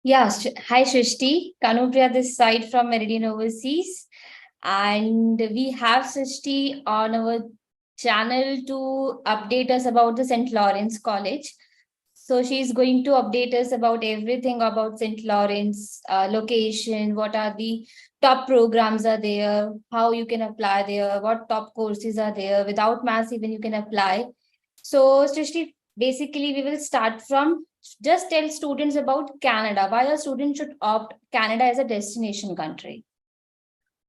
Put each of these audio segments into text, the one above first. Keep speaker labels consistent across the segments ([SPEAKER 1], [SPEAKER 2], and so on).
[SPEAKER 1] Yeah, hi Shrishti. Kanupriya this side from Meridian Overseas. And we have Shrishti on our channel to update us about the St. Lawrence College. So she's going to update us about everything about St. Lawrence location, what are the top programs are there, how you can apply there, what top courses are there. Without maths, even you can apply. So, Srishti, basically, we will start from just tell students about Canada. Why a student should opt Canada as a destination country.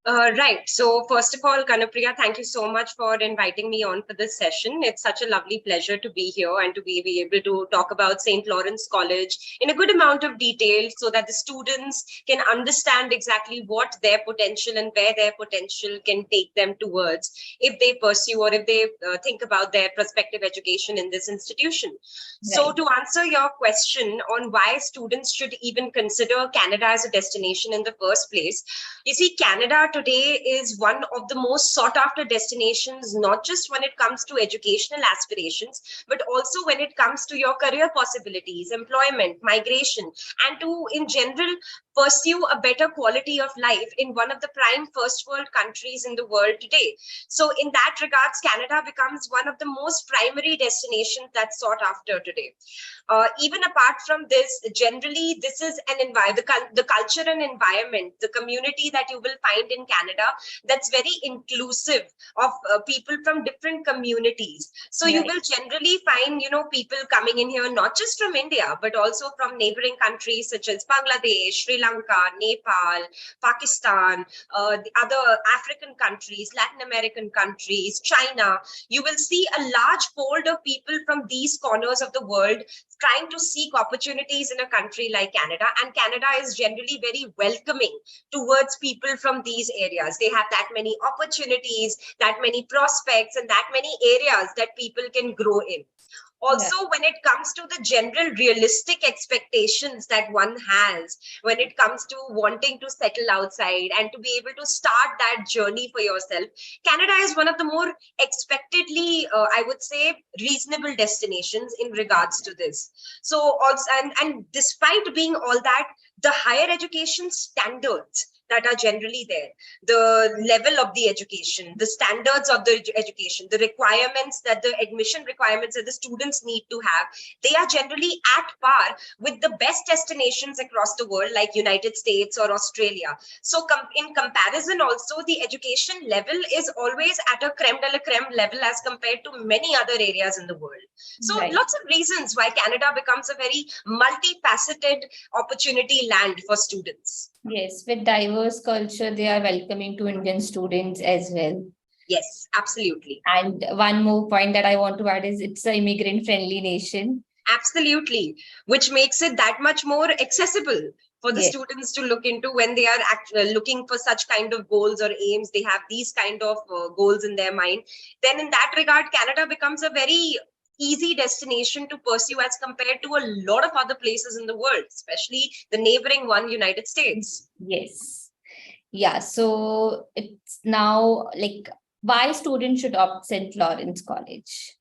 [SPEAKER 2] Right. So first of all, Kanapriya, thank you so much for inviting me on for this session. It's such a lovely pleasure to be here and to be able to talk about St. Lawrence College in a good amount of detail so that the students can understand exactly what their potential and where their potential can take them towards if they pursue or if they think about their prospective education in this institution. So
[SPEAKER 1] Right.
[SPEAKER 2] to answer your question on why students should even consider Canada as a destination in the first place, you see, Canada today is one of the most sought after destinations, not just when it comes to educational aspirations, but also when it comes to your career possibilities, employment, migration, and to, in general, pursue a better quality of life in one of the prime first world countries in the world today. So, in that regards, Canada becomes one of the most primary destinations that's sought after today. Even apart from this, generally, this is an environment, the culture and environment, the community that you will find in Canada that's very inclusive of people from different communities. So you
[SPEAKER 1] Right.
[SPEAKER 2] will generally find, people coming in here, not just from India, but also from neighboring countries such as Bangladesh, Sri Lanka, Nepal, Pakistan, the other African countries, Latin American countries, China. You will see a large fold of people from these corners of the world trying to seek opportunities in a country like Canada. And Canada is generally very welcoming towards people from these areas. They have that many opportunities, that many prospects, and that many areas that people can grow in.
[SPEAKER 1] Right.
[SPEAKER 2] Also, when it comes to the general realistic expectations that one has when it comes to wanting to settle outside and to be able to start that journey for yourself, Canada is one of the more expectedly, I would say, reasonable destinations in regards to this. So also, and despite being all that, the higher education standards that are generally there, the level of the education, the standards of the education, the requirements that the admission requirements that the students need to have, they are generally at par with the best destinations across the world, like United States or Australia. So in comparison, also the education level is always at a creme de la creme level as compared to many other areas in the world. So
[SPEAKER 1] Right.
[SPEAKER 2] lots of reasons why Canada becomes a very multifaceted opportunity land for students.
[SPEAKER 1] Yes, with diverse culture, they are welcoming to Indian students as well.
[SPEAKER 2] Yes, absolutely.
[SPEAKER 1] And one more point that I want to add is it's an immigrant friendly nation.
[SPEAKER 2] Absolutely, which makes it that much more accessible for the
[SPEAKER 1] Yes.
[SPEAKER 2] students to look into when they are looking for such kind of goals or aims. They have these kind of goals in their mind. Then, in that regard, Canada becomes a very easy destination to pursue as compared to a lot of other places in the world, especially the neighboring one, United States.
[SPEAKER 1] Yes. Yeah. So it's now like why students should opt St. Lawrence College.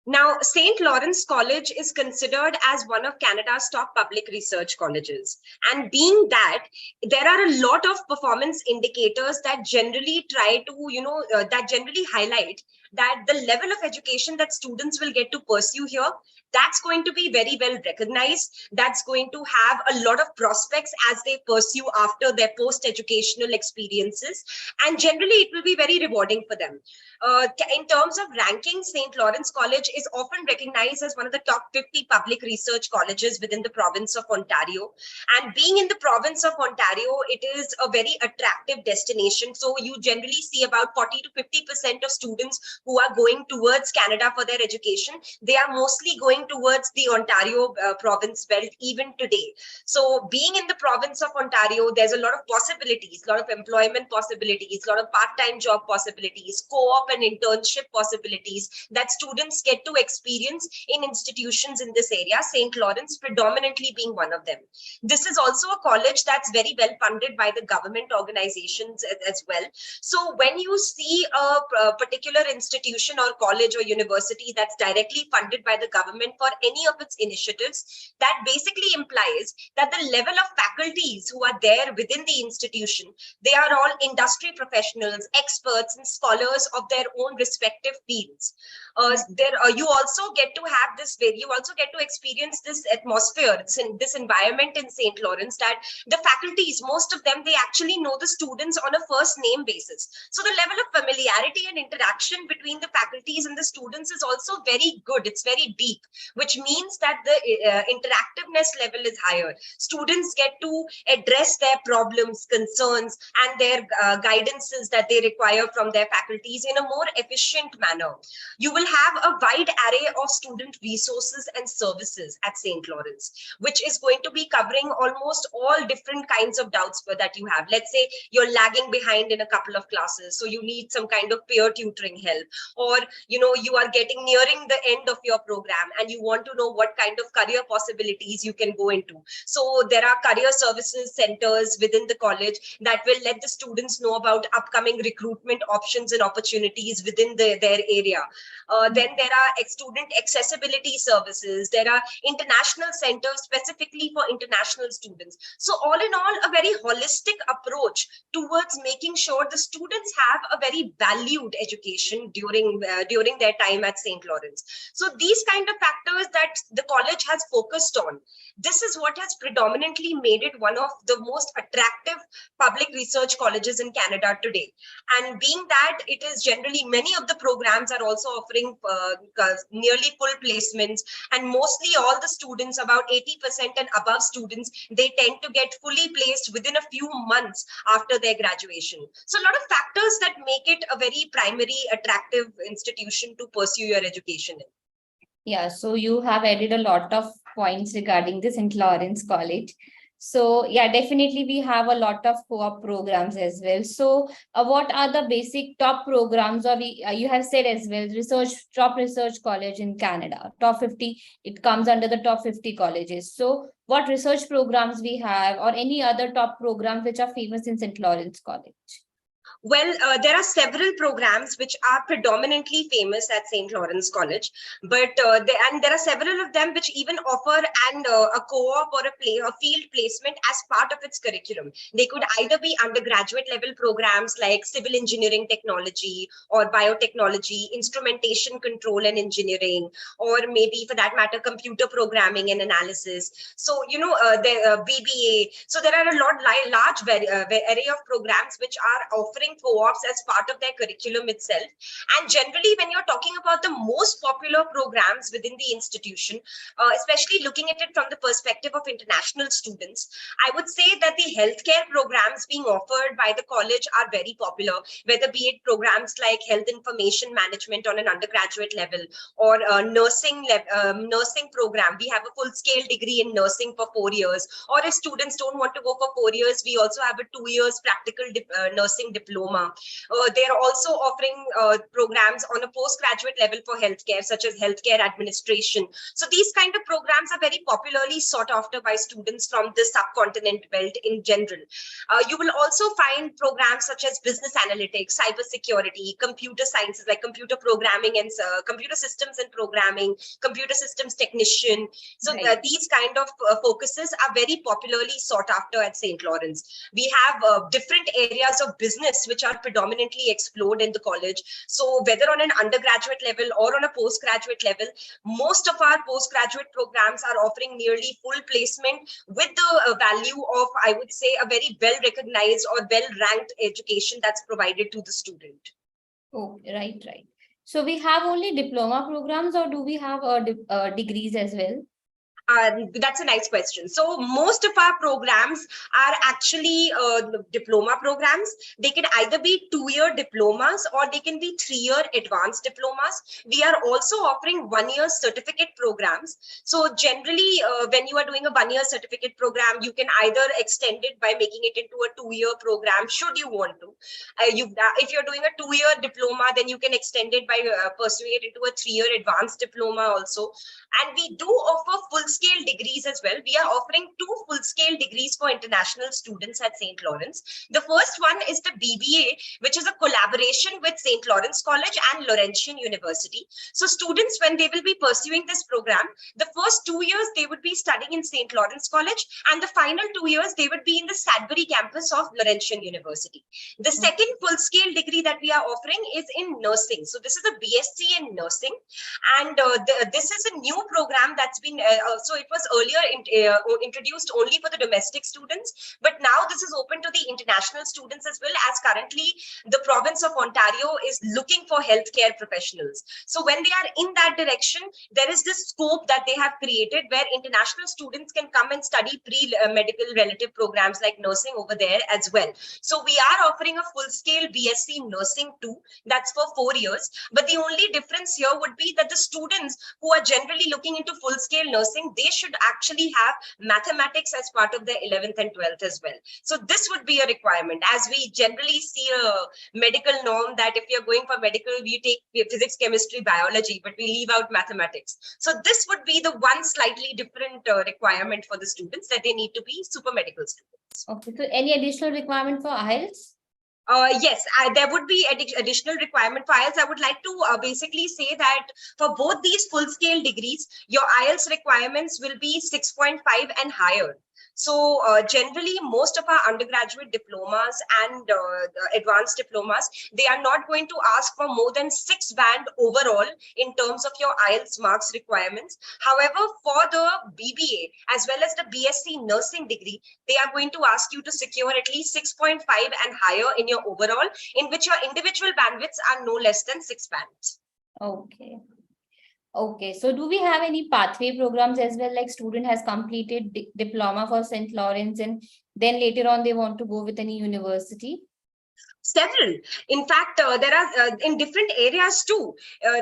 [SPEAKER 2] Now, St. Lawrence College is considered as one of Canada's top public research colleges. And being that, there are a lot of performance indicators that generally try to, that generally highlight that the level of education that students will get to pursue here, that's going to be very well recognized. That's going to have a lot of prospects as they pursue after their post-educational experiences. And generally, it will be very rewarding for them. In terms of ranking, St. Lawrence College is often recognized as one of the top 50 public research colleges within the province of Ontario. And being in the province of Ontario, it is a very attractive destination. So you generally see about 40 to 50% of students who are going towards Canada for their education. They are mostly going towards the Ontario province belt even today. So being in the province of Ontario, there's a lot of possibilities, a lot of employment possibilities, a lot of part-time job possibilities, co-op and internship possibilities that students get to experience in institutions in this area, St. Lawrence predominantly being one of them. This is also a college that's very well funded by the government organizations as well. So when you see a particular institution or college or university that's directly funded by the government for any of its initiatives, that basically implies that the level of faculties who are there within the institution, they are all industry professionals, experts, and scholars of their own respective fields. You also get to have this, you also get to experience this atmosphere, this environment in St. Lawrence, that the faculties, most of them, they actually know the students on a first name basis. So the level of familiarity and interaction between the faculties and the students is also very good. It's very deep, which means that the interactiveness level is higher. Students get to address their problems, concerns, and their guidances that they require from their faculties in a more efficient manner. You will have a wide array of student resources and services at St. Lawrence, which is going to be covering almost all different kinds of doubts that you have. Let's say you're lagging behind in a couple of classes, so you need some kind of peer tutoring help, or you are getting nearing the end of your program and you want to know what kind of career possibilities you can go into. So there are career services centers within the college that will let the students know about upcoming recruitment options and opportunities within their area. Then there are student accessibility services. There are international centers specifically for international students. So all in all, a very holistic approach towards making sure the students have a very valued education during their time at St. Lawrence. So these kind of factors that the college has focused on, this is what has predominantly made it one of the most attractive public research colleges in Canada today. And being that it is generally, many of the programs are also offering nearly full placements, and mostly all the students, about 80% and above students, they tend to get fully placed within a few months after their graduation. So a lot of factors that make it a very primary attractive institution to pursue your education in.
[SPEAKER 1] Yeah, so you have added a lot of points regarding the St. Lawrence College. So yeah, definitely we have a lot of co-op programs as well. So what are the basic top programs, or you have said as well, top research college in Canada, top 50, it comes under the top 50 colleges. So what research programs we have, or any other top programs which are famous in St. Lawrence College?
[SPEAKER 2] Well, there are several programs which are predominantly famous at St. Lawrence College, but there are several of them which even offer a co-op or a field placement as part of its curriculum. They could either be undergraduate level programs like civil engineering technology or biotechnology, instrumentation control and engineering, or maybe for that matter, computer programming and analysis. So, the BBA. So there are a large array of programs which are offering co-ops as part of their curriculum itself. And generally, when you're talking about the most popular programs within the institution, especially looking at it from the perspective of international students, I would say that the healthcare programs being offered by the college are very popular, whether be it programs like health information management on an undergraduate level, or nursing program. We have a full-scale degree in nursing for 4 years, or if students don't want to go for 4 years, we also have a 2 years practical nursing diploma. They are also offering programs on a postgraduate level for healthcare, such as healthcare administration. So these kind of programs are very popularly sought after by students from the subcontinent belt in general. You will also find programs such as business analytics, cybersecurity, computer sciences like computer programming and computer systems and programming, computer systems technician. So
[SPEAKER 1] Right.
[SPEAKER 2] these kind of focuses are very popularly sought after at St. Lawrence. We have different areas of business which are predominantly explored in the college. So whether on an undergraduate level or on a postgraduate level, most of our postgraduate programs are offering nearly full placement with the value of, I would say, a very well-recognized or well-ranked education that's provided to the student.
[SPEAKER 1] Oh, right. So we have only diploma programs, or do we have degrees as well?
[SPEAKER 2] That's a nice question. So most of our programs are actually diploma programs. They can either be 2-year diplomas or they can be 3-year advanced diplomas. We are also offering 1-year certificate programs. So generally, when you are doing a 1-year certificate program, you can either extend it by making it into a 2-year program, should you want to. If you're doing a 2-year diploma, then you can extend it by pursuing it into a 3-year advanced diploma also. And we do offer full full-scale degrees as well. We are offering 2 full-scale degrees for international students at St. Lawrence. The first one is the BBA, which is a collaboration with St. Lawrence College and Laurentian University. So students, when they will be pursuing this program, the first 2 years they would be studying in St. Lawrence College, and the final 2 years they would be in the Sudbury campus of Laurentian University. The second full-scale degree that we are offering is in nursing. So this is a BSc in nursing, and this is a new program that's been, so it was earlier introduced only for the domestic students, but now this is open to the international students as well, as currently the province of Ontario is looking for healthcare professionals. So when they are in that direction, there is this scope that they have created where international students can come and study pre-medical relative programs like nursing over there as well. So we are offering a full-scale BSc nursing too. That's for 4 years. But the only difference here would be that the students who are generally looking into full-scale nursing, they should actually have mathematics as part of their 11th and 12th as well. So this would be a requirement, as we generally see a medical norm that if you're going for medical, we take physics, chemistry, biology, but we leave out mathematics. So this would be the one slightly different requirement for the students, that they need to be super medical students.
[SPEAKER 1] Okay, so any additional requirement for IELTS?
[SPEAKER 2] Yes, there would be additional requirement for IELTS. I would like to basically say that for both these full-scale degrees, your IELTS requirements will be 6.5 and higher. So generally, most of our undergraduate diplomas and advanced diplomas, they are not going to ask for more than 6 band overall in terms of your IELTS marks requirements. However, for the BBA as well as the BSc nursing degree, they are going to ask you to secure at least 6.5 and higher in your overall, in which your individual bandwidths are no less than 6 bands.
[SPEAKER 1] Okay. Okay, so do we have any pathway programs as well, like student has completed diploma for St. Lawrence and then later on they want to go with any university?
[SPEAKER 2] Several. In fact, there are in different areas too.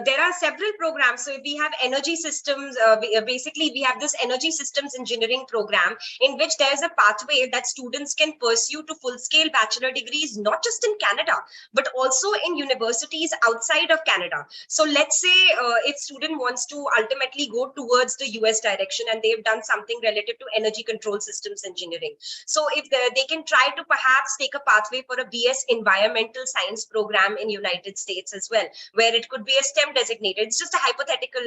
[SPEAKER 2] There are several programs. So if we have energy systems, basically we have this energy systems engineering program in which there's a pathway that students can pursue to full-scale bachelor degrees, not just in Canada, but also in universities outside of Canada. So let's say if student wants to ultimately go towards the US direction and they've done something related to energy control systems engineering. So if they can try to perhaps take a pathway for a BS environmental science program in United States as well, where it could be a STEM designated. It's just a hypothetical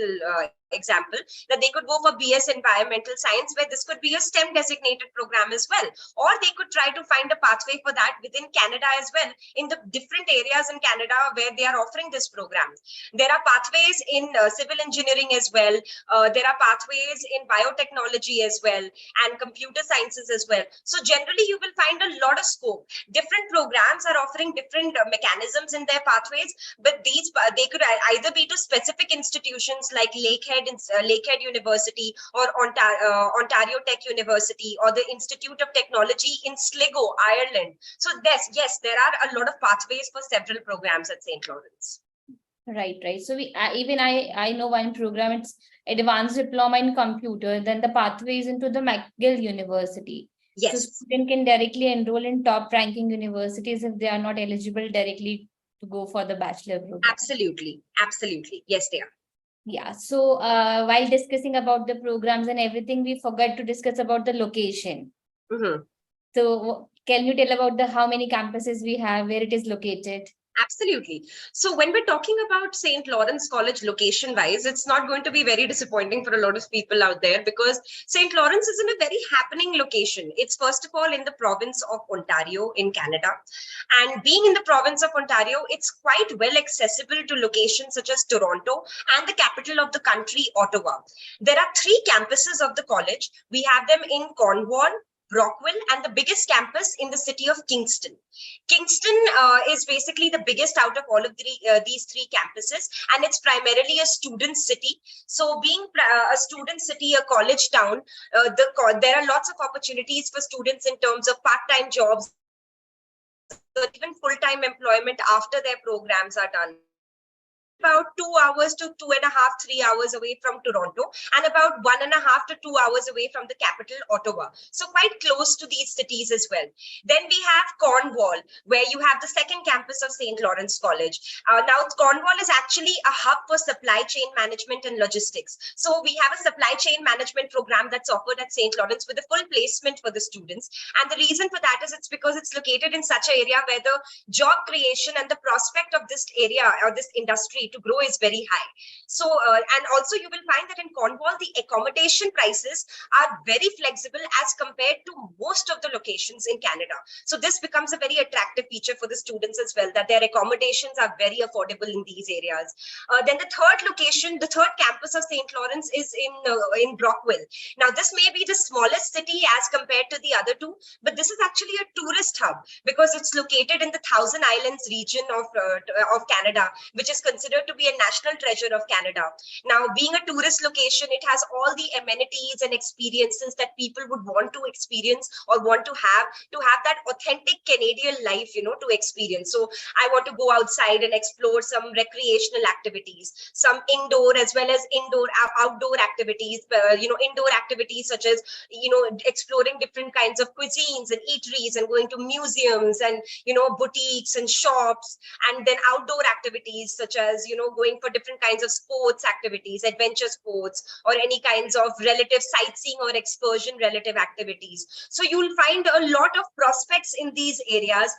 [SPEAKER 2] example that they could go for BS environmental science, where this could be a STEM designated program as well. Or they could try to find a pathway for that within Canada as well, in the different areas in Canada where they are offering this program. There are pathways in civil engineering as well. There are pathways in biotechnology as well, and computer sciences as well. So generally you will find a lot of scope. Different programs are offering different mechanisms in their pathways, but they could either be to specific institutions like Lakehead University or Ontario Tech University, or the Institute of Technology in Sligo, Ireland. So yes, there are a lot of pathways for several programs at St. Lawrence.
[SPEAKER 1] Right. So I know one program, it's advanced diploma in computer, then the pathway is into the McGill University.
[SPEAKER 2] Yes.
[SPEAKER 1] So student can directly enroll in top ranking universities if they are not eligible directly to go for the bachelor program.
[SPEAKER 2] Absolutely. Yes, they are.
[SPEAKER 1] Yeah. So while discussing about the programs and everything, we forgot to discuss about the location.
[SPEAKER 2] Mm-hmm.
[SPEAKER 1] So can you tell about how many campuses we have, where it is located?
[SPEAKER 2] Absolutely. So when we're talking about St. Lawrence College location-wise, it's not going to be very disappointing for a lot of people out there, because St. Lawrence is in a very happening location. It's first of all in the province of Ontario in Canada. And being in the province of Ontario, it's quite well accessible to locations such as Toronto and the capital of the country, Ottawa. There are 3 campuses of the college. We have them in Cornwall, Brockville, and the biggest campus in the city of Kingston. Kingston is basically the biggest out of all of these 3 campuses, and it's primarily a student city. So being a student city, a college town, there are lots of opportunities for students in terms of part-time jobs, even full-time employment after their programs are done. about 2 hours to 2.5, 3 hours away from Toronto, and about 1.5 to 2 hours away from the capital, Ottawa. So quite close to these cities as well. Then we have Cornwall, where you have the second campus of St. Lawrence College. Now, Cornwall is actually a hub for supply chain management and logistics. So we have a supply chain management program that's offered at St. Lawrence with a full placement for the students. And the reason for that is it's because it's located in such an area where the job creation and the prospect of this area or this industry to grow is very high. So, and also you will find that in Cornwall, the accommodation prices are very flexible as compared to most of the locations in Canada. So this becomes a very attractive feature for the students as well, that their accommodations are very affordable in these areas. Then the third location, the third campus of St. Lawrence is in Brockville. Now, this may be the smallest city as compared to the other two, but this is actually a tourist hub because it's located in the Thousand Islands region of Canada, which is considered to be a national treasure of Canada. Now, being a tourist location, it has all the amenities and experiences that people would want to experience or want to have that authentic Canadian life, to experience. So I want to go outside and explore some recreational activities, some indoor as well as outdoor activities, indoor activities such as, exploring different kinds of cuisines and eateries and going to museums and, boutiques and shops, and then outdoor activities such as, going for different kinds of sports activities, adventure sports, or any kinds of relative sightseeing or excursion relative activities. So you'll find a lot of prospects in these areas,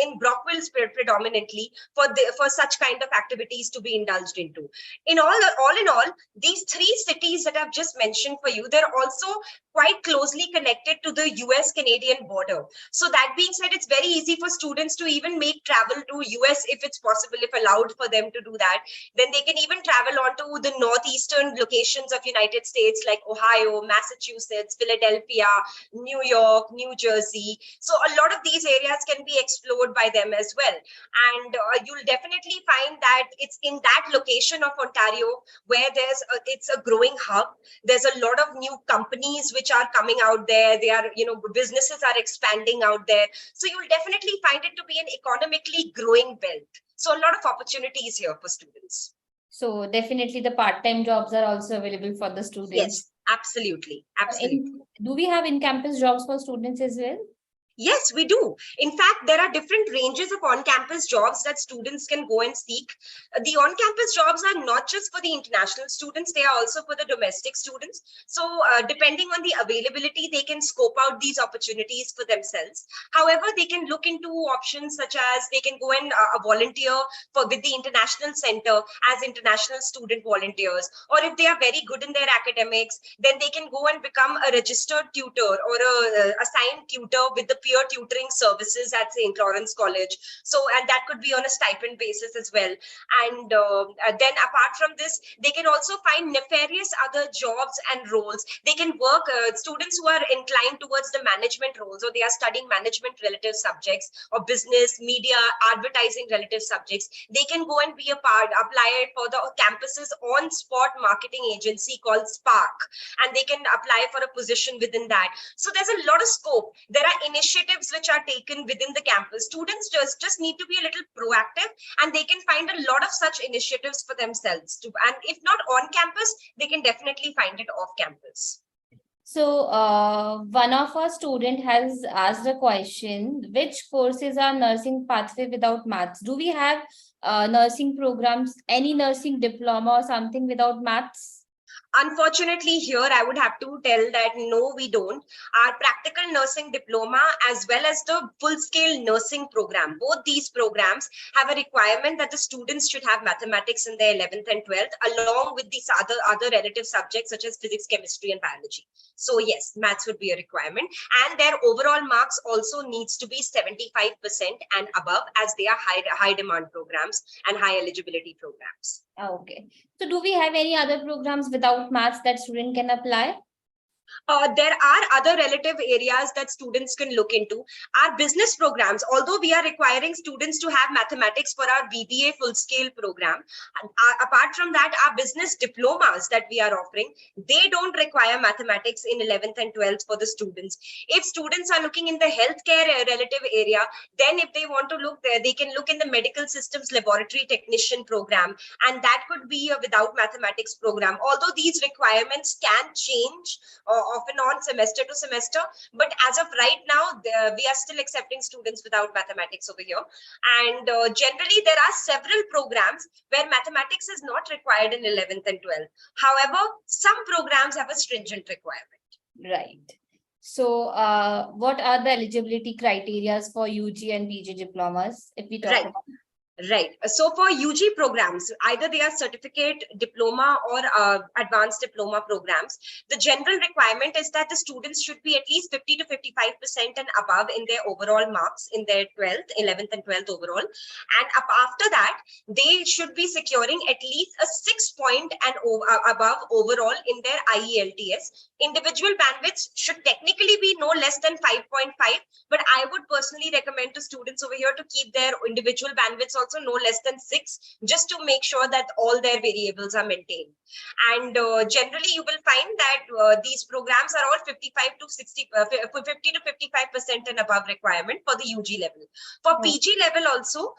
[SPEAKER 2] in Brockville predominantly, for such kind of activities to be indulged into. All in all, these three cities that I've just mentioned for you, they're also quite closely connected to the US-Canadian border. So that being said, it's very easy for students to even make travel to US if it's possible, if allowed for them to do that. Then they can even travel on to the northeastern locations of United States like Ohio, Massachusetts, Philadelphia, New York, New Jersey. So a lot of these areas can be explored by them as well. And you'll definitely find that it's in that location of Ontario where it's a growing hub. There's a lot of new companies which are coming out there. They are, businesses are expanding out there. So you'll definitely find it to be an economically growing belt. So a lot of opportunities here for students.
[SPEAKER 1] So definitely the part-time jobs are also available for the students.
[SPEAKER 2] Yes, absolutely.
[SPEAKER 1] Do we have in-campus jobs for students as well?
[SPEAKER 2] Yes, we do. In fact, there are different ranges of on-campus jobs that students can go and seek. The on-campus jobs are not just for the international students, they are also for the domestic students. So depending on the availability, they can scope out these opportunities for themselves. However, they can look into options such as they can go and volunteer with the International Center as international student volunteers. Or if they are very good in their academics, then they can go and become a registered tutor or a assigned tutor with the peer tutoring services at St. Lawrence College. So, and that could be on a stipend basis as well. And then apart from this, they can also find nefarious other jobs and roles. They can work, students who are inclined towards the management roles, or they are studying management relative subjects or business, media, advertising relative subjects. They can go and be apply for the campus's on-spot marketing agency called Spark, and they can apply for a position within that. So there's a lot of scope. There are initiatives which are taken within the campus. Students just need to be a little proactive, and they can find a lot of such initiatives for themselves too. And if not on campus, they can definitely find it off campus.
[SPEAKER 1] So one of our student has asked a question: which courses are nursing pathway without maths? Do we have nursing programs, any nursing diploma or something without maths?
[SPEAKER 2] Unfortunately, here I would have to tell that no, we don't. Our practical nursing diploma as well as the full-scale nursing program, both these programs have a requirement that the students should have mathematics in their 11th and 12th, along with these other relative subjects such as physics, chemistry, and biology. So yes, maths would be a requirement, and their overall marks also needs to be 75% and above, as they are high demand programs and high eligibility programs.
[SPEAKER 1] Okay. So do we have any other programs without maths that student can apply?
[SPEAKER 2] There are other relative areas that students can look into. Our business programs, although we are requiring students to have mathematics for our BBA full scale program, apart from that, our business diplomas that we are offering, they don't require mathematics in 11th and 12th for the students. If students are looking in the healthcare relative area, then if they want to look there, they can look in the medical systems laboratory technician program, and that could be a without mathematics program. Although these requirements can change off and on semester to semester, but as of right now we are still accepting students without mathematics over here. And generally there are several programs where mathematics is not required in 11th and 12th. However, some programs have a stringent requirement.
[SPEAKER 1] Right. So what are the eligibility criteria for UG and PG diplomas, if we talk
[SPEAKER 2] Right.
[SPEAKER 1] about?
[SPEAKER 2] Right. So for UG programs, either they are certificate, diploma, or advanced diploma programs, the general requirement is that the students should be at least 50 to 55% and above in their overall marks in their 12th, 11th and 12th overall. And after that, they should be securing at least a 6 point and above overall in their IELTS. Individual bandwidths should technically be no less than 5.5, but I would personally recommend to students over here to keep their individual bandwidths also no less than 6, just to make sure that all their variables are maintained. And generally you will find that these programs are all 55 to 60 50 to 55% and above requirement for the UG level. For PG level also,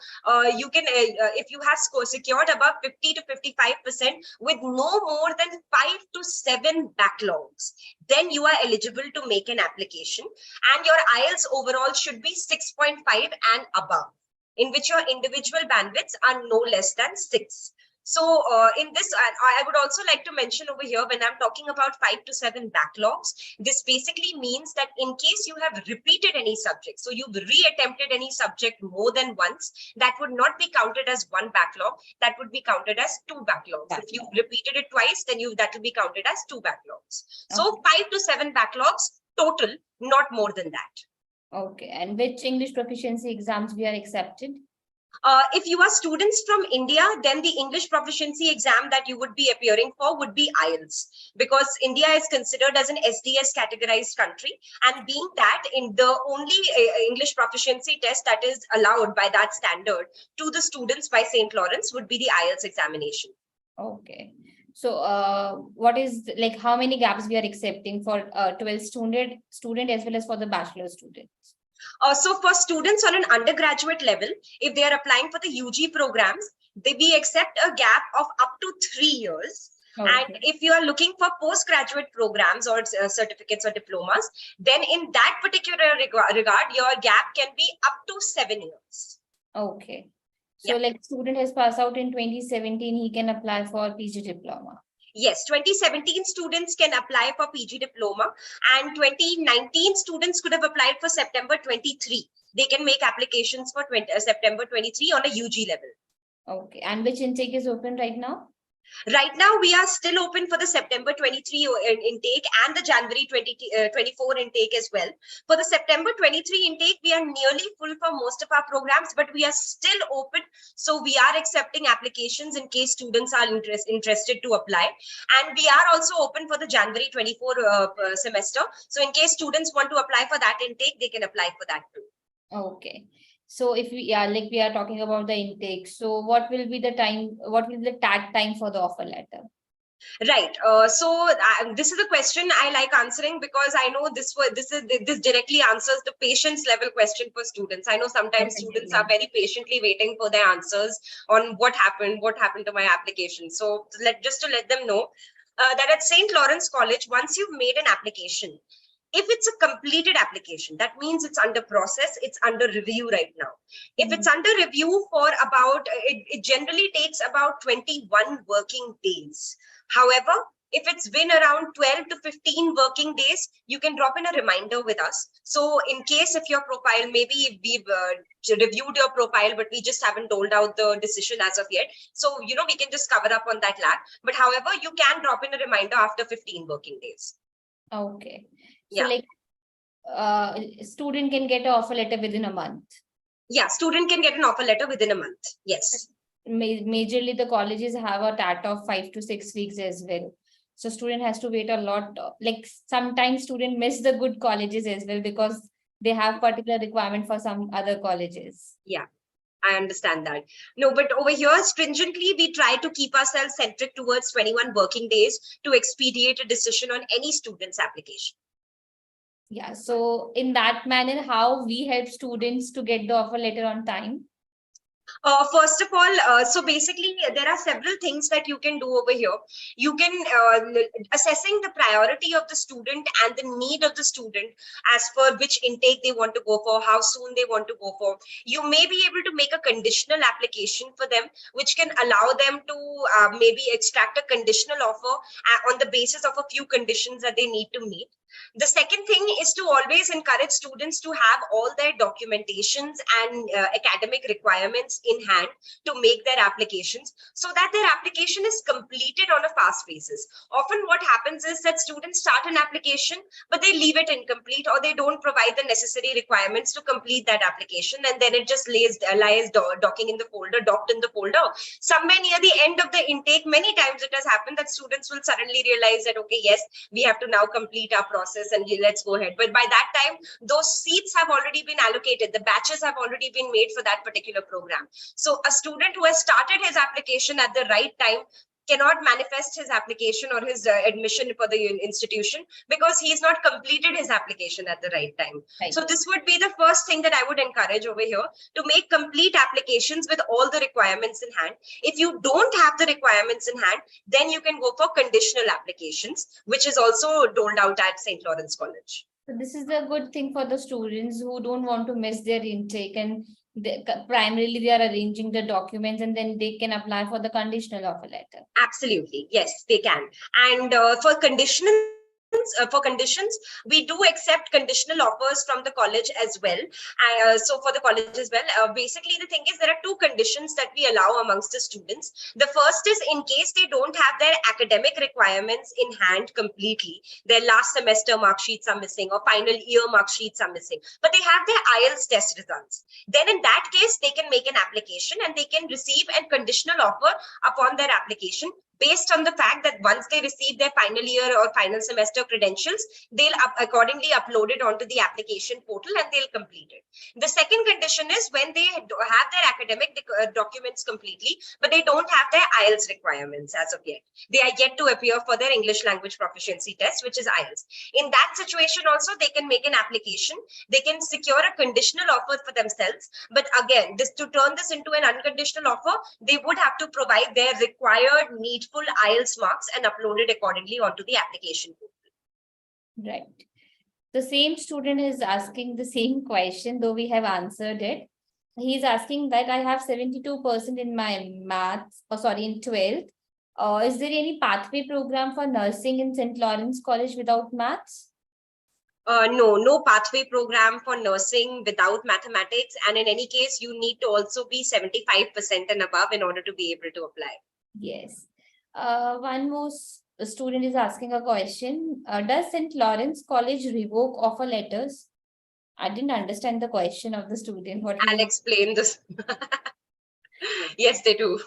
[SPEAKER 2] you can if you have secured above 50 to 55% with no more than 5 to 7 backlogs, then you are eligible to make an application, and your IELTS overall should be 6.5 and above, in which your individual bandwidths are no less than 6. So in this, I would also like to mention over here, when I'm talking about 5 to 7 backlogs, this basically means that in case you have repeated any subject, so you've reattempted any subject more than once, that would not be counted as one backlog, that would be counted as 2 backlogs. If you repeated it twice, then that will be counted as 2 backlogs. So 5 to 7 backlogs total, not more than that.
[SPEAKER 1] Okay. And which English proficiency exams we are accepted?
[SPEAKER 2] If you are students from India, then the English proficiency exam that you would be appearing for would be IELTS, because India is considered as an SDS categorized country, and being that in the only English proficiency test that is allowed by that standard to the students by St. Lawrence would be the IELTS examination.
[SPEAKER 1] Okay. So what is, like, how many gaps we are accepting for 12th student as well as for the bachelor students?
[SPEAKER 2] So for students on an undergraduate level, if they are applying for the UG programs, we accept a gap of up to 3 years. Okay. And if you are looking for postgraduate programs or certificates or diplomas, then in that particular regard, your gap can be up to 7 years.
[SPEAKER 1] Okay. So like student has passed out in 2017, he can apply for PG diploma.
[SPEAKER 2] Yes, 2017 students can apply for PG diploma, and 2019 students could have applied for September 23. They can make applications for September 23 on a UG level.
[SPEAKER 1] Okay. And which intake is open right now?
[SPEAKER 2] Right now, we are still open for the September 23 intake and the January 24 intake as well. For the September 23 intake, we are nearly full for most of our programs, but we are still open. So we are accepting applications in case students are interested to apply. And we are also open for the January 24 semester. So in case students want to apply for that intake, they can apply for that too.
[SPEAKER 1] Okay. So if we are talking about the intake, so what will be the time, what will be the tag time for the offer letter?
[SPEAKER 2] Right. So this is a question I like answering, because I know this directly answers the patience level question for students. I know sometimes students are very patiently waiting for their answers on what happened to my application. So just to let them know that at St. Lawrence College, once you've made an application, if it's a completed application, that means it's under process, it's under review right now. If it's under review for about, it generally takes about 21 working days. However, if it's been around 12 to 15 working days, you can drop in a reminder with us. So in case if your profile, maybe we've reviewed your profile, but we just haven't rolled out the decision as of yet. So, we can just cover up on that lag. But however, you can drop in a reminder after 15 working days.
[SPEAKER 1] Okay. So like student can get an offer letter within a month.
[SPEAKER 2] Yeah, student can get an offer letter within a month. Yes.
[SPEAKER 1] Majorly the colleges have a TAT of 5 to 6 weeks as well. So student has to wait a lot. Like sometimes student miss the good colleges as well because they have particular requirement for some other colleges.
[SPEAKER 2] Yeah, I understand that. No, but over here, stringently, we try to keep ourselves centric towards 21 working days to expedite a decision on any student's application.
[SPEAKER 1] Yeah. So in that manner, how we help students to get the offer letter on time?
[SPEAKER 2] First of all, so basically, there are several things that you can do over here. You can assessing the priority of the student and the need of the student as per which intake they want to go for, how soon they want to go for. You may be able to make a conditional application for them, which can allow them to maybe extract a conditional offer on the basis of a few conditions that they need to meet. The second thing is to always encourage students to have all their documentations and academic requirements in hand to make their applications so that their application is completed on a fast basis. Often what happens is that students start an application, but they leave it incomplete or they don't provide the necessary requirements to complete that application. And then it just lies docking in the folder, docked in the folder. Somewhere near the end of the intake, many times it has happened that students will suddenly realize that, okay, yes, we have to now complete our process and let's go ahead. But by that time, those seats have already been allocated. The batches have already been made for that particular program. So a student who has started his application at the right time cannot manifest his application or his admission for the institution because he's not completed his application at the right time.
[SPEAKER 1] Right.
[SPEAKER 2] So this would be the first thing that I would encourage over here, to make complete applications with all the requirements in hand. If you don't have the requirements in hand, then you can go for conditional applications, which is also doled out at St. Lawrence College.
[SPEAKER 1] So this is a good thing for the students who don't want to miss their intake, and primarily they are arranging the documents and then they can apply for the conditional offer letter.
[SPEAKER 2] Absolutely, yes, they can. And for conditions, we do accept conditional offers from the college as well. So for the college as well, basically the thing is there are two conditions that we allow amongst the students. The first is in case they don't have their academic requirements in hand completely, their last semester mark sheets are missing or final year mark sheets are missing, but they have their IELTS test results. Then in that case, they can make an application and they can receive a conditional offer upon their application, based on the fact that once they receive their final year or final semester credentials, they'll accordingly upload it onto the application portal and they'll complete it. The second condition is when they have their academic documents completely, but they don't have their IELTS requirements as of yet. They are yet to appear for their English language proficiency test, which is IELTS. In that situation also, they can make an application. They can secure a conditional offer for themselves. But again, to turn this into an unconditional offer, they would have to provide their required needful IELTS marks and upload it accordingly onto the application portal.
[SPEAKER 1] Right. The same student is asking the same question, though we have answered it. He's asking that I have 72% in my maths, in 12th. Is there any pathway program for nursing in St. Lawrence College without maths?
[SPEAKER 2] No pathway program for nursing without mathematics. And in any case, you need to also be 75% and above in order to be able to apply.
[SPEAKER 1] Yes. One more student is asking a question. Does St. Lawrence College revoke offer letters? I didn't understand the question of the student.
[SPEAKER 2] I'll explain this. Yes, they do.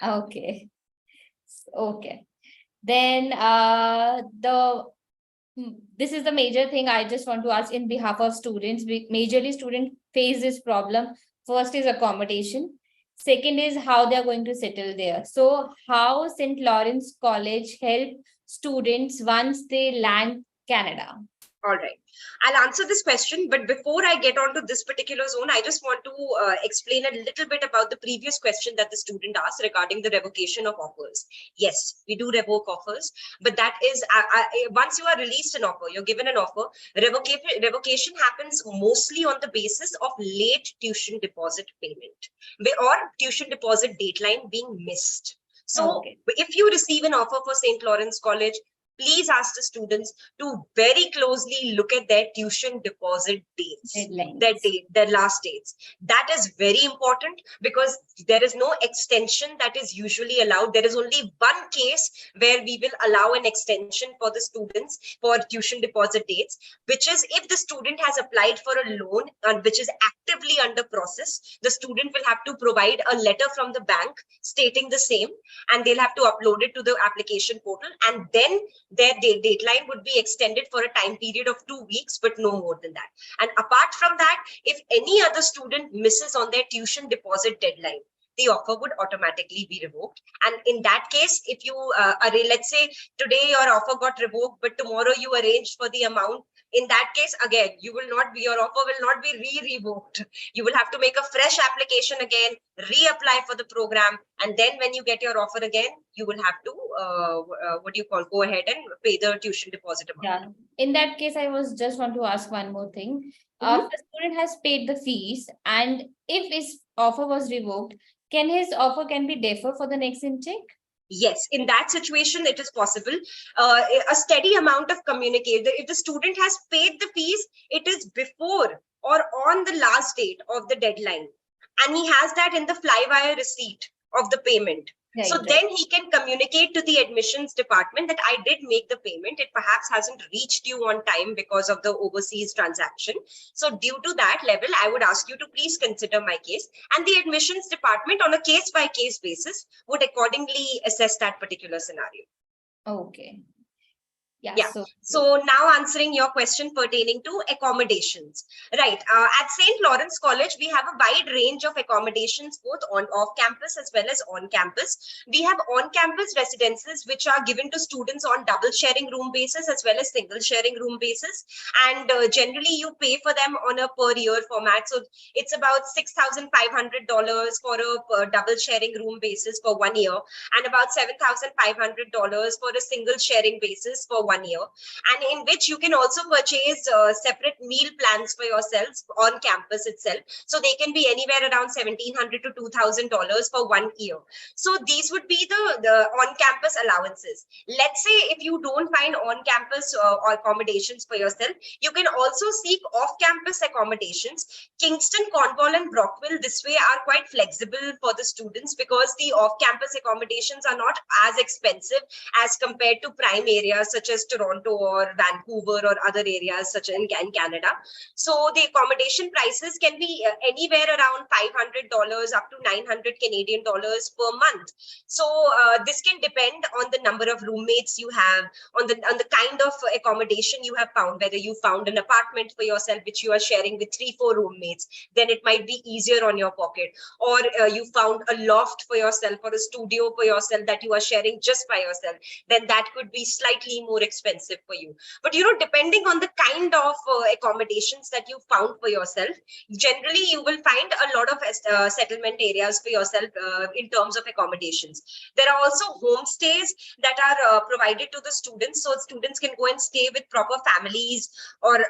[SPEAKER 1] Okay. Okay. Then this is the major thing I just want to ask in behalf of students. Majorly students face this problem. First is accommodation. Second is how they are going to settle there. So how St. Lawrence College help students once they land Canada?
[SPEAKER 2] All right. I'll answer this question, but before I get on to this particular zone, I just want to explain a little bit about the previous question that the student asked regarding the revocation of offers. Yes, we do revoke offers, but that is once you are released an offer, you're given an offer, revocation happens mostly on the basis of late tuition deposit payment or tuition deposit deadline being missed. So if you receive an offer for St. Lawrence College, please ask the students to very closely look at their tuition deposit dates,
[SPEAKER 1] Deadlines.
[SPEAKER 2] their last dates. That is very important because there is no extension that is usually allowed. There is only one case where we will allow an extension for the students for tuition deposit dates, which is if the student has applied for a loan and which is actively under process, the student will have to provide a letter from the bank stating the same, and they'll have to upload it to the application portal, and then their deadline would be extended for a time period of 2 weeks, but no more than that. And apart from that, if any other student misses on their tuition deposit deadline, the offer would automatically be revoked. And in that case, if you let's say today your offer got revoked, but tomorrow you arranged for the amount, in that case, again, your offer will not be revoked. You will have to make a fresh application again, reapply for the program, and then when you get your offer again, you will have to go ahead and pay the tuition deposit amount.
[SPEAKER 1] Yeah. In that case, I was just want to ask one more thing. If the student has paid the fees and if his offer was revoked, can his offer can be deferred for the next intake?
[SPEAKER 2] Yes, in that situation, it is possible. A steady amount of communication. If the student has paid the fees, it is before or on the last date of the deadline, and he has that in the flywire receipt of the payment.
[SPEAKER 1] Right,
[SPEAKER 2] So
[SPEAKER 1] right.
[SPEAKER 2] then he can communicate to the admissions department that I did make the payment. It perhaps hasn't reached you on time because of the overseas transaction. So due to that level, I would ask you to please consider my case. And the admissions department on a case-by-case basis would accordingly assess that particular scenario.
[SPEAKER 1] Okay.
[SPEAKER 2] Yeah. So now answering your question pertaining to accommodations, right? At St. Lawrence College, we have a wide range of accommodations, both on off-campus as well as on-campus. We have on-campus residences, which are given to students on double sharing room basis as well as single sharing room basis. And generally, you pay for them on a per year format. So it's about $6,500 for a double sharing room basis for 1 year, and about $7,500 for a single sharing basis for 1 year, and in which you can also purchase separate meal plans for yourselves on campus itself. So they can be anywhere around $1,700 to $2,000 for 1 year. So these would be the on-campus allowances. Let's say if you don't find on-campus accommodations for yourself, you can also seek off-campus accommodations. Kingston, Cornwall, and Brockwell this way are quite flexible for the students because the off-campus accommodations are not as expensive as compared to prime areas such as Toronto or Vancouver or other areas such as in Canada. So the accommodation prices can be anywhere around $500 up to 900 Canadian dollars per month. So this can depend on the number of roommates you have, on the kind of accommodation you have found. Whether you found an apartment for yourself which you are sharing with 3-4 roommates, then it might be easier on your pocket. Or you found a loft for yourself or a studio for yourself that you are sharing just by yourself, then that could be slightly more expensive for you. But depending on the kind of accommodations that you found for yourself, generally you will find a lot of settlement areas for yourself in terms of accommodations. There are also homestays that are provided to the students, so students can go and stay with proper families, or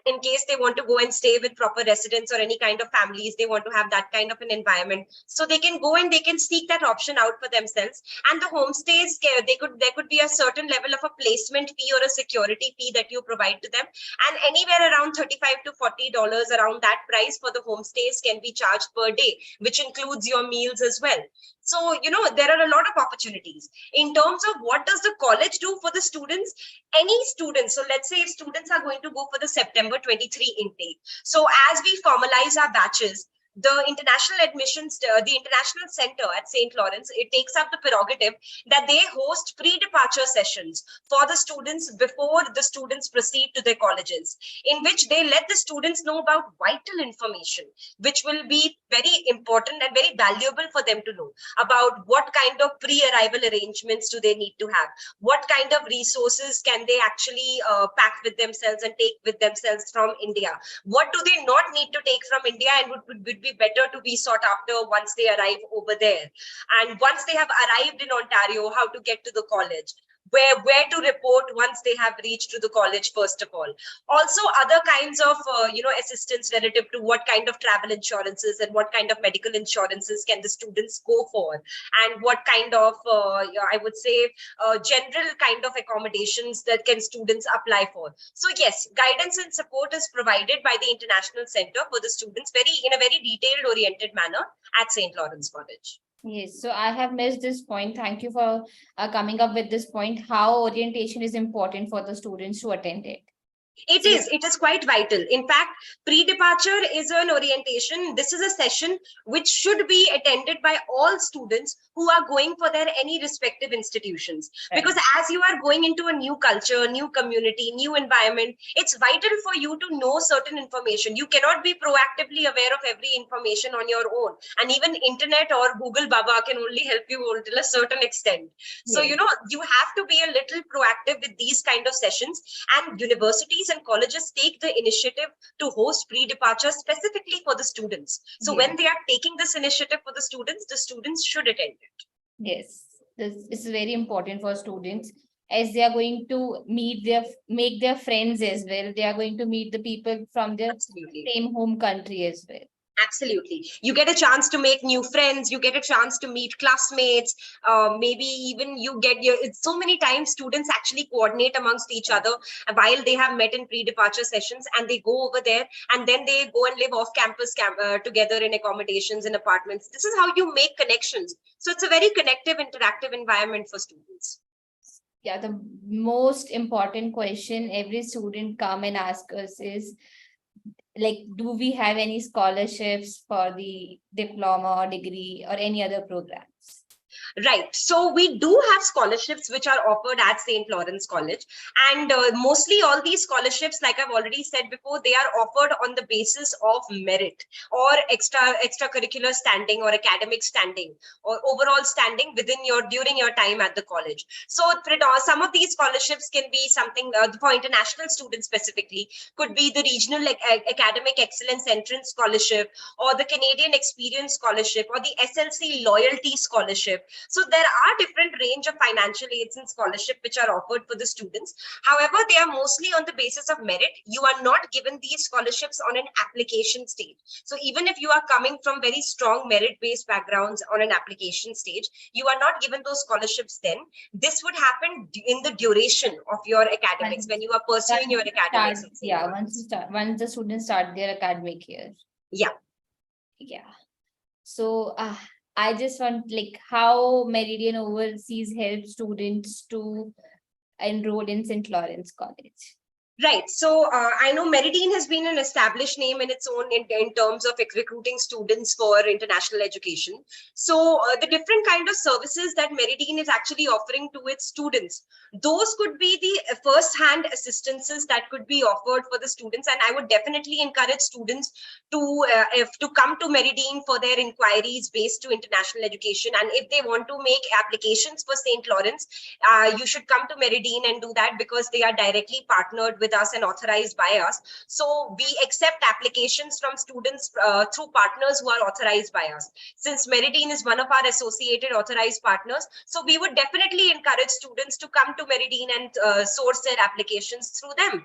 [SPEAKER 2] in case they want to go and stay with proper residents or any kind of families, they want to have that kind of an environment, so they can go and they can seek that option out for themselves. And the homestays, there could be a certain level of a placement fee or a security fee that you provide to them, and anywhere around $35 to $40 around that price for the homestays can be charged per day, which includes your meals as well. So there are a lot of opportunities. In terms of what does the college do for the students, any students, so let's say if students are going to go for the September 23 intake, so as we formalize our batches, the international admissions, the international center at St. Lawrence, it takes up the prerogative that they host pre-departure sessions for the students before the students proceed to their colleges, in which they let the students know about vital information, which will be very important and very valuable for them to know about what kind of pre-arrival arrangements do they need to have, what kind of resources can they actually pack with themselves and take with themselves from India, what do they not need to take from India and would be better to be sought after once they arrive over there. And once they have arrived in Ontario, how to get to the college, where to report once they have reached to the college, first of all. Also, other kinds of assistance relative to what kind of travel insurances and what kind of medical insurances can the students go for, and what kind of I would say general kind of accommodations that can students apply for. So yes, guidance and support is provided by the International Center for the students in a very detailed oriented manner at St. Lawrence College.
[SPEAKER 1] Yes, so I have missed this point. Thank you for coming up with this point, how orientation is important for the students to attend it.
[SPEAKER 2] It is quite vital. In fact, pre-departure is an orientation. This is a session which should be attended by all students who are going for their any respective institutions. Right. Because as you are going into a new culture, new community, new environment, it's vital for you to know certain information. You cannot be proactively aware of every information on your own. And even internet or Google Baba can only help you till a certain extent. So, you have to be a little proactive with these kind of sessions, and universities and colleges take the initiative to host pre-departure specifically for the students. So when they are taking this initiative for the students should attend it.
[SPEAKER 1] Yes, this is very important for students, as they are going to make their friends as well. They are going to meet the people from their same home country as well.
[SPEAKER 2] Absolutely. You get a chance to make new friends. You get a chance to meet classmates. Maybe even you get so many times students actually coordinate amongst each other while they have met in pre-departure sessions, and they go over there and then they go and live off campus together in accommodations and apartments. This is how you make connections. So it's a very connective, interactive environment for students.
[SPEAKER 1] Yeah, the most important question every student come and ask us is, like, do we have any scholarships for the diploma or degree or any other programs?
[SPEAKER 2] Right. So we do have scholarships which are offered at St. Lawrence College. And mostly all these scholarships, like I've already said before, they are offered on the basis of merit or extracurricular standing or academic standing or overall standing during your time at the college. So some of these scholarships can be something for international students specifically, could be the Regional Academic Excellence Entrance Scholarship, or the Canadian Experience Scholarship, or the SLC Loyalty Scholarship. So there are different range of financial aids and scholarship which are offered for the students. However, they are mostly on the basis of merit. You are not given these scholarships on an application stage. So even if you are coming from very strong merit-based backgrounds on an application stage, you are not given those scholarships then. This would happen in the duration of your academics, when you are pursuing your academics.
[SPEAKER 1] Once the students start their academic year.
[SPEAKER 2] Yeah.
[SPEAKER 1] So I just want, like, how Meridian Overseas helps students to enroll in St. Lawrence College.
[SPEAKER 2] Right. So I know Meridian has been an established name in its own in terms of recruiting students for international education. So the different kind of services that Meridian is actually offering to its students, those could be the first-hand assistances that could be offered for the students. And I would definitely encourage students to come to Meridian for their inquiries based to international education. And if they want to make applications for St. Lawrence, you should come to Meridian and do that, because they are directly partnered with us and authorized by us. So we accept applications from students through partners who are authorized by us. Since Meridian is one of our associated authorized partners, so we would definitely encourage students to come to Meridian and source their applications through them.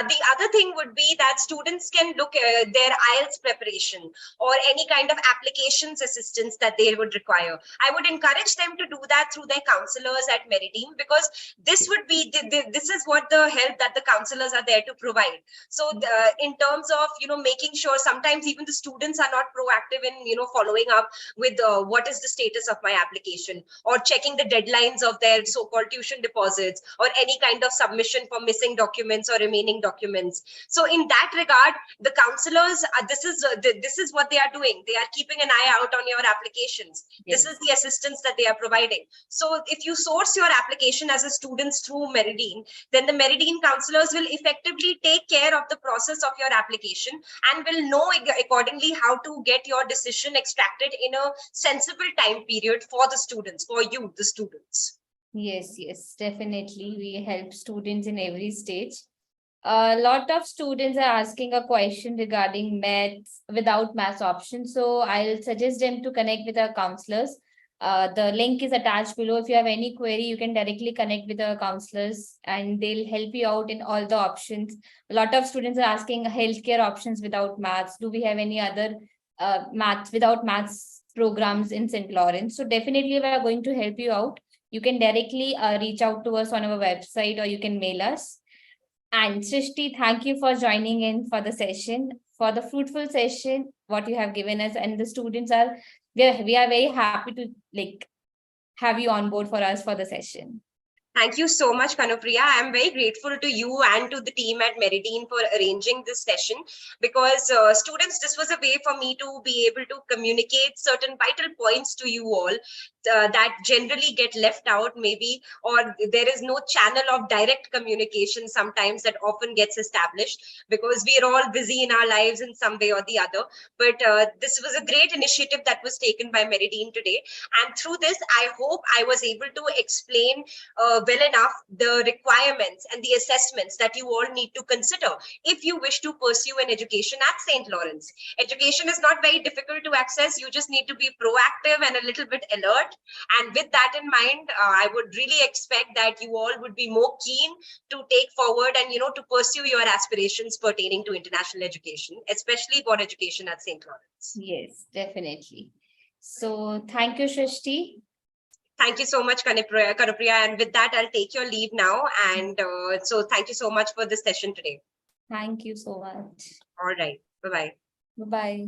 [SPEAKER 2] The other thing would be that students can look at their IELTS preparation or any kind of applications assistance that they would require. I would encourage them to do that through their counselors at Meridian, because this would be this is what the help that the counselors are there to provide. So in terms of making sure, sometimes even the students are not proactive in following up with what is the status of my application, or checking the deadlines of their so-called tuition deposits, or any kind of submission for missing documents or remaining documents. So in that regard, the counselors this is what they are doing. They are keeping an eye out on your applications. Yes. This is the assistance that they are providing. So if you source your application as a student through Meridian, then the Meridian counselors will effectively take care of the process of your application and will know accordingly how to get your decision extracted in a sensible time period for the students, for you, the students.
[SPEAKER 1] Yes, definitely. We help students in every stage. A lot of students are asking a question regarding maths without maths option. So I'll suggest them to connect with our counselors. The link is attached below. If you have any query, you can directly connect with the counselors and they'll help you out in all the options. A lot of students are asking healthcare options without maths. Do we have any other maths without maths programs in St. Lawrence? So definitely we are going to help you out. You can directly reach out to us on our website or you can mail us. And Srishti, thank you for joining in for the session, for the fruitful session, what you have given us. And the students are, we are very happy to have you on board for us for the session.
[SPEAKER 2] Thank you so much, Kanupriya. I'm very grateful to you and to the team at Meridian for arranging this session, because students, this was a way for me to be able to communicate certain vital points to you all that generally get left out maybe, or there is no channel of direct communication sometimes that often gets established because we are all busy in our lives in some way or the other. But this was a great initiative that was taken by Meridian today. And through this, I hope I was able to explain well enough the requirements and the assessments that you all need to consider if you wish to pursue an education at St. Lawrence. Education is not very difficult to access. You just need to be proactive and a little bit alert. And with that in mind, I would really expect that you all would be more keen to take forward and, to pursue your aspirations pertaining to international education, especially for education at St. Lawrence.
[SPEAKER 1] Yes, definitely. So thank you, Shrishti.
[SPEAKER 2] Thank you so much, Kanupriya. And with that, I'll take your leave now. And so thank you so much for this session today.
[SPEAKER 1] Thank you so much.
[SPEAKER 2] All right. Bye-bye.
[SPEAKER 1] Bye-bye.